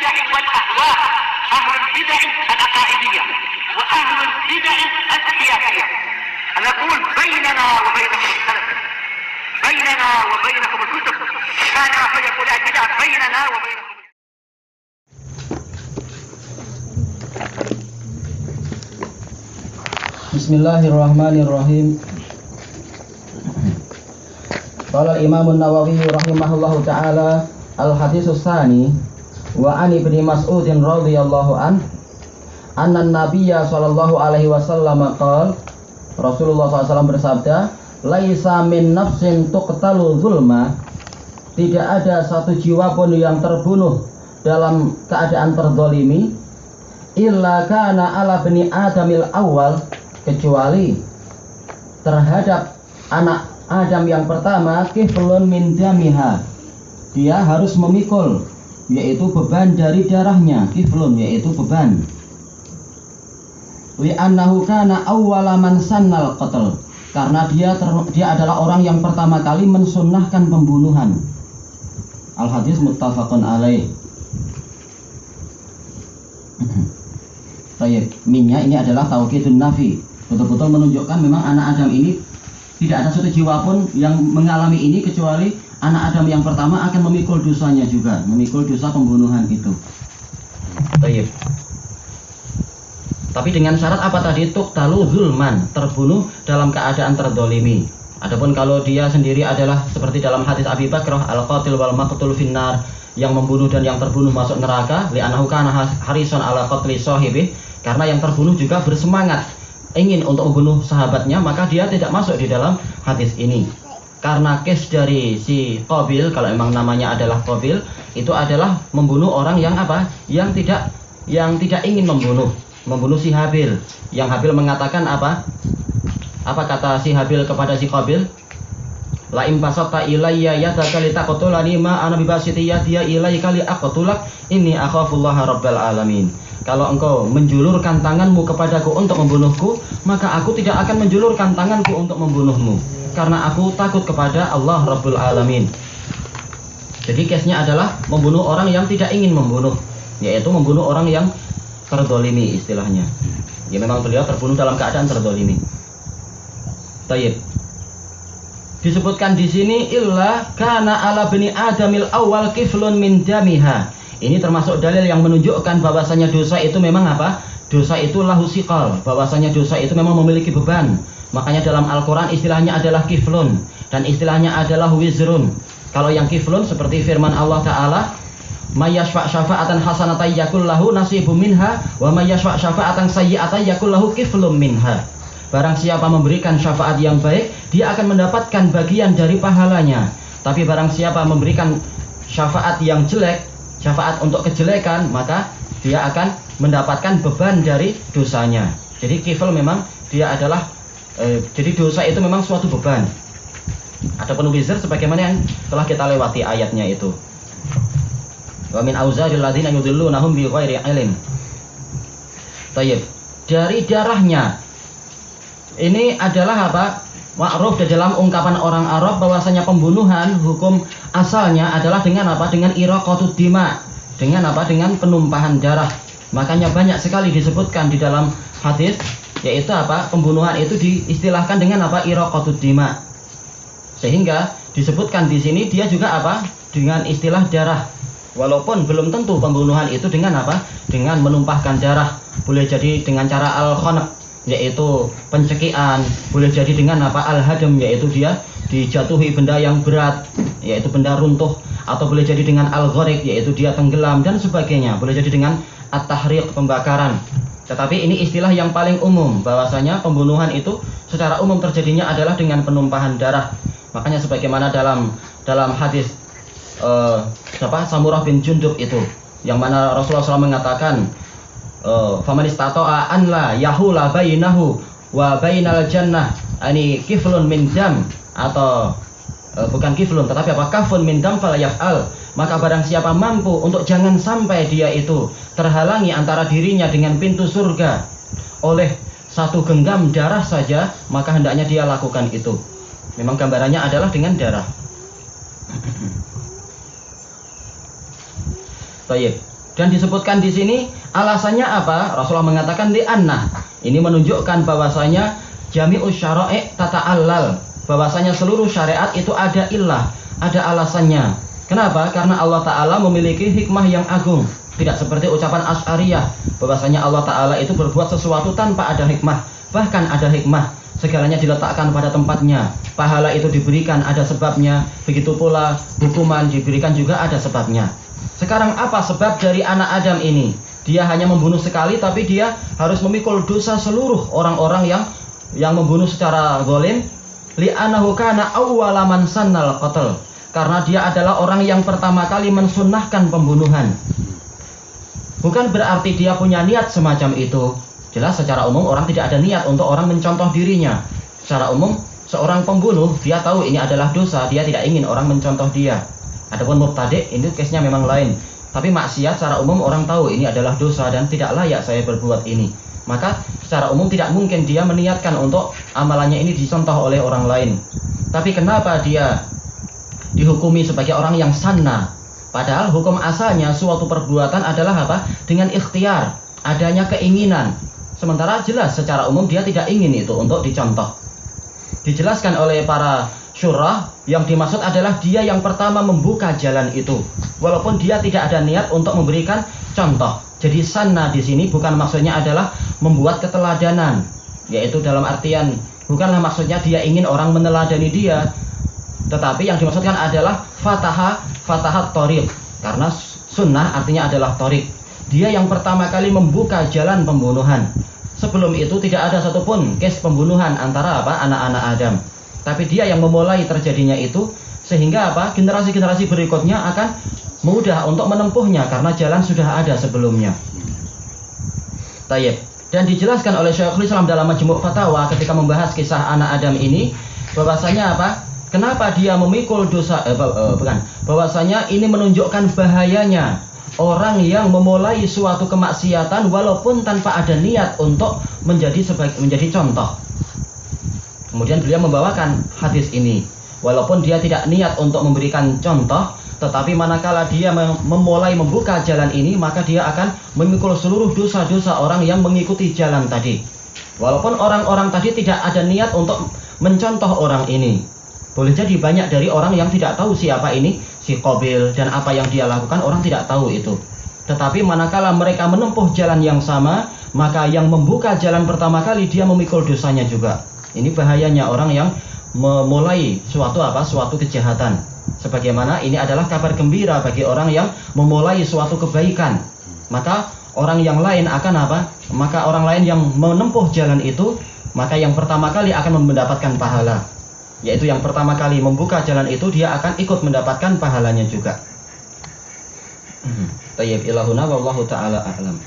البدع والأهواء، أهل البدع العقائدية وأهل البدع السياسية. نقول بيننا وبينكم السلف، بيننا وبينكم الكتب، كان فيقول البدع بيننا وبينكم. Bismillahirrahmanirrahim. Qala al-Imam an-Nawawi rahimahullahu ta'ala al-haditsus tsani wa an Ibnu Mas'ud radhiyallahu anna an-nabiyya sallallahu alaihi wasallam qala, Rasulullah SAW bersabda, laisa min nafsin tuqtalu zulma, tidak ada satu jiwa pun yang terbunuh dalam keadaan terzalimi, illa kana ala bani adamil awal, kecuali terhadap anak Adam yang pertama, kiflun min damiha, dia harus memikul, yaitu beban dari darahnya. Kiflun yaitu beban. Li'annahu kana awwala man sannal qatl, karena dia adalah orang yang pertama kali mensunnahkan pembunuhan. Al hadis muttafaqun alaih. Tayyib, minnya ini adalah taukidun nafi, betul-betul menunjukkan memang anak Adam ini tidak ada satu jiwa pun yang mengalami ini kecuali anak Adam yang pertama akan memikul dosanya juga, memikul dosa pembunuhan itu. Tayyib. Tapi dengan syarat apa tadi? Tuqtalu zulman, terbunuh dalam keadaan terdolimi. Adapun kalau dia sendiri adalah seperti dalam hadis Abi Bakrah, al-qatil wal maqtul finnar, yang membunuh dan yang terbunuh masuk neraka, li'annahu kana harisan ala qatli sahibih, karena yang terbunuh juga bersemangat ingin untuk membunuh sahabatnya, maka dia tidak masuk di dalam hadis ini. Karena kes dari si Qabil, kalau emang namanya adalah Qabil, itu adalah membunuh orang yang apa? Yang tidak ingin membunuh si Habil. Yang Habil mengatakan apa? Apa kata si Habil kepada si Qabil? La in basatta ilayya yadaka litaqtulani ma ana bibasiti yadiya ilayka li aqtulak inni akhafullaha rabbal alamin. Kalau engkau menjulurkan tanganmu kepadaku untuk membunuhku, maka aku tidak akan menjulurkan tanganku untuk membunuhmu, karena aku takut kepada Allah Rabbul Alamin. Jadi case-nya adalah membunuh orang yang tidak ingin membunuh, yaitu membunuh orang yang terdolimi istilahnya. Ya memang beliau terbunuh dalam keadaan terdolimi. Tayyib. Disebutkan di sini illa kana ala bani adamil awal kiflun min damiha. Ini termasuk dalil yang menunjukkan bahwasanya dosa itu memang apa? Dosa itu lahu siqal, bahwasanya dosa itu memang memiliki beban. Makanya dalam Al-Qur'an istilahnya adalah kiflun dan istilahnya adalah wizrun. Kalau yang kiflun seperti firman Allah Ta'ala, may yashfa' syafa'atan hasanatan yakul lahu nasibum minha wa may yashfa' syafa'atan sayyi'atan yakul lahu kiflum minha. Barang siapa memberikan syafaat yang baik, dia akan mendapatkan bagian dari pahalanya. Tapi barang siapa memberikan syafaat yang jelek, syafaat untuk kejelekan, maka dia akan mendapatkan beban dari dosanya. Jadi kifl memang dia adalah jadi dosa itu memang suatu beban. Adapun wizr sebagaimana yang telah kita lewati ayatnya itu. Wa min auzaril ladzina yudhillunahum bighairi ilm. Tayyib. Dari darahnya. Ini adalah apa? Ma'ruf di dalam ungkapan orang Arab bahwasanya pembunuhan hukum asalnya adalah dengan apa? Dengan iraqatud dima. Dengan apa? Dengan penumpahan darah. Makanya banyak sekali disebutkan di dalam hadis, yaitu apa? Pembunuhan itu diistilahkan dengan apa? Iraqatud dima. Sehingga disebutkan di sini dia juga apa? Dengan istilah darah. Walaupun belum tentu pembunuhan itu dengan apa? Dengan menumpahkan darah. Boleh jadi dengan cara al-khanaq, yaitu pencekian, boleh jadi dengan apa? Al-hadam, yaitu dia dijatuhi benda yang berat, yaitu benda runtuh, atau boleh jadi dengan al-gharik, yaitu dia tenggelam dan sebagainya. Boleh jadi dengan at-tahriq, pembakaran. Tetapi ini istilah yang paling umum, bahwasanya pembunuhan itu secara umum terjadinya adalah dengan penumpahan darah. Makanya sebagaimana dalam hadis Samurah bin Jundub itu, yang mana Rasulullah SAW mengatakan, faman istata'a an la yahula bainahu wa bainal jannah, ani kiflun min dam, atau bukan kiflun tetapi apa? Kafun min dam fala yaf'al. Maka barang siapa mampu untuk jangan sampai dia itu terhalangi antara dirinya dengan pintu surga oleh satu genggam darah saja, maka hendaknya dia lakukan itu. Memang gambarannya adalah dengan darah. Baik. Dan disebutkan di sini alasannya apa? Rasulullah mengatakan li'anna. Ini menunjukkan bahwasanya jami'us syara'i' tata'allal. Bahwasanya seluruh syariat itu ada illah, ada alasannya. Kenapa? Karena Allah Ta'ala memiliki hikmah yang agung. Tidak seperti ucapan Asy'ariyah bahwasanya Allah Ta'ala itu berbuat sesuatu tanpa ada hikmah. Bahkan ada hikmah. Segalanya diletakkan pada tempatnya. Pahala itu diberikan ada sebabnya. Begitu pula hukuman diberikan juga ada sebabnya. Sekarang apa sebab dari anak Adam ini? Dia hanya membunuh sekali, tapi dia harus memikul dosa seluruh orang-orang yang membunuh secara zalim. Li'annahu kana awwala man sannal qatl. Karena dia adalah orang yang pertama kali mensunnahkan pembunuhan. Bukan berarti dia punya niat semacam itu. Jelas secara umum orang tidak ada niat untuk orang mencontoh dirinya. Secara umum seorang pembunuh dia tahu ini adalah dosa, dia tidak ingin orang mencontoh dia. Adapun mubtadi' ini case-nya memang lain. Tapi maksiat secara umum orang tahu ini adalah dosa dan tidak layak saya berbuat ini. Maka secara umum tidak mungkin dia meniatkan untuk amalannya ini dicontoh oleh orang lain. Tapi kenapa dia dihukumi sebagai orang yang sanna? Padahal hukum asalnya suatu perbuatan adalah apa? Dengan ikhtiar, adanya keinginan. Sementara jelas secara umum dia tidak ingin itu untuk dicontoh. Dijelaskan oleh para syurah, yang dimaksud adalah dia yang pertama membuka jalan itu, walaupun dia tidak ada niat untuk memberikan contoh. Jadi sanna di sini bukan maksudnya adalah membuat keteladanan, yaitu dalam artian bukanlah maksudnya dia ingin orang meneladani dia, tetapi yang dimaksudkan adalah fatahat thoriq, karena sunnah artinya adalah thoriq. Dia yang pertama kali membuka jalan pembunuhan. Sebelum itu tidak ada satupun case pembunuhan antara anak-anak Adam. Tapi dia yang memulai terjadinya itu, sehingga generasi-generasi berikutnya akan mudah untuk menempuhnya karena jalan sudah ada sebelumnya. Tayyib. Dan dijelaskan oleh Syekhul Islam dalam Majmu' Fatawa ketika membahas kisah anak Adam ini, bahwasanya kenapa dia memikul dosa? Bahwasanya ini menunjukkan bahayanya orang yang memulai suatu kemaksiatan walaupun tanpa ada niat untuk menjadi contoh. Kemudian beliau membawakan hadis ini, walaupun dia tidak niat untuk memberikan contoh, tetapi manakala dia memulai membuka jalan ini, maka dia akan memikul seluruh dosa-dosa orang yang mengikuti jalan tadi. Walaupun orang-orang tadi tidak ada niat untuk mencontoh orang ini. Boleh jadi banyak dari orang yang tidak tahu siapa ini si Qabil dan apa yang dia lakukan, orang tidak tahu itu. Tetapi manakala mereka menempuh jalan yang sama, maka yang membuka jalan pertama kali dia memikul dosanya juga. Ini bahayanya orang yang memulai suatu kejahatan. Sebagaimana ini adalah kabar gembira bagi orang yang memulai suatu kebaikan. Maka orang yang lain akan Maka orang lain yang menempuh jalan itu, maka yang pertama kali akan mendapatkan pahala. Yaitu yang pertama kali membuka jalan itu, dia akan ikut mendapatkan pahalanya juga. Tayyib ilahuna wallahu ta'ala a'lam.